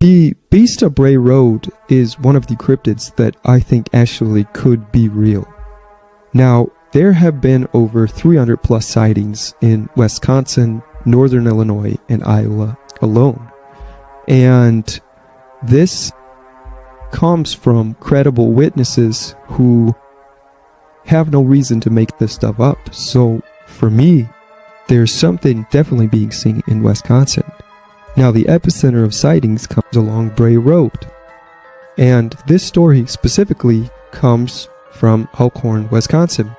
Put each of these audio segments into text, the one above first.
The Beast of Bray Road is one of the cryptids that I think actually could be real. Now, there have been over 300 plus sightings in Wisconsin, Northern Illinois, and Iowa alone. And this comes from credible witnesses who have no reason to make this stuff up. So, for me, there's something definitely being seen in Wisconsin. Now, the epicenter of sightings comes along Bray Road. And this story specifically comes from Elkhorn, Wisconsin.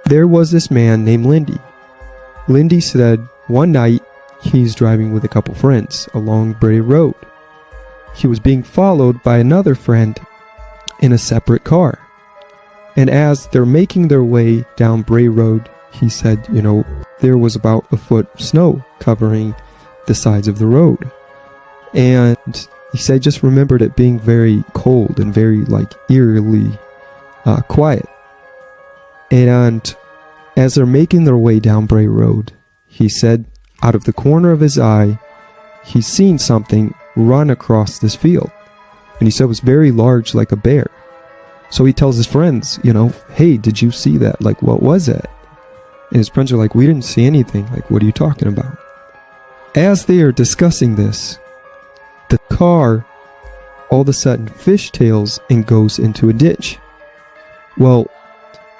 There was this man named Lindy. Lindy said one night he's driving with a couple friends along Bray Road. He was being followed by another friend in a separate car. And as they're making their way down Bray Road, he said, there was about a foot of snow covering the sides of the road. And he said just remembered it being very cold and very eerily quiet. And as they're making their way down Bray Road, he said out of the corner of his eye, he's seen something run across this field. And he said it was very large, like a bear. So he tells his friends, hey, did you see that? What was it? And his friends are like, we didn't see anything. What are you talking about? As they are discussing this, the car all of a sudden fishtails and goes into a ditch. Well,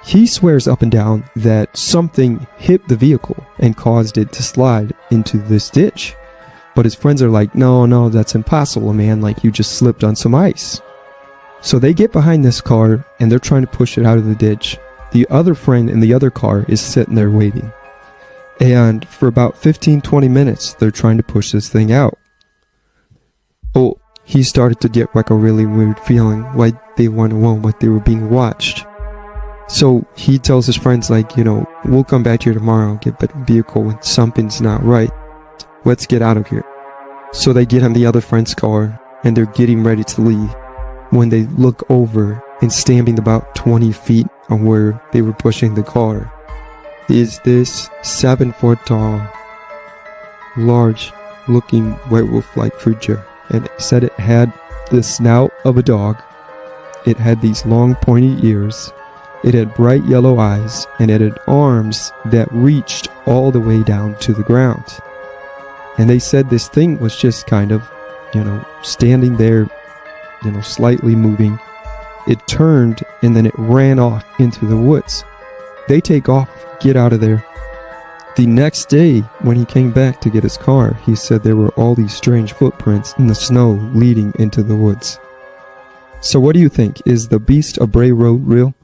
he swears up and down that something hit the vehicle and caused it to slide into this ditch. But his friends are like, no, that's impossible, man. You just slipped on some ice. So they get behind this car and they're trying to push it out of the ditch. The other friend in the other car is sitting there waiting. And for about 15-20 minutes, they're trying to push this thing out. Oh, he started to get a really weird feeling, they weren't alone, they were being watched. So he tells his friends, we'll come back here tomorrow, get the vehicle when something's not right. Let's get out of here. So they get in the other friend's car, and they're getting ready to leave, when they look over, and standing about 20 feet on where they were pushing the car, is this 7-foot tall, large-looking white wolf-like creature. And it said it had the snout of a dog, it had these long pointy ears, it had bright yellow eyes, and it had arms that reached all the way down to the ground. And they said this thing was just kind of, standing there, slightly moving. It turned and then it ran off into the woods. They take off, get out of there. The next day, when he came back to get his car, he said there were all these strange footprints in the snow leading into the woods. So what do you think? Is the Beast of Bray Road real?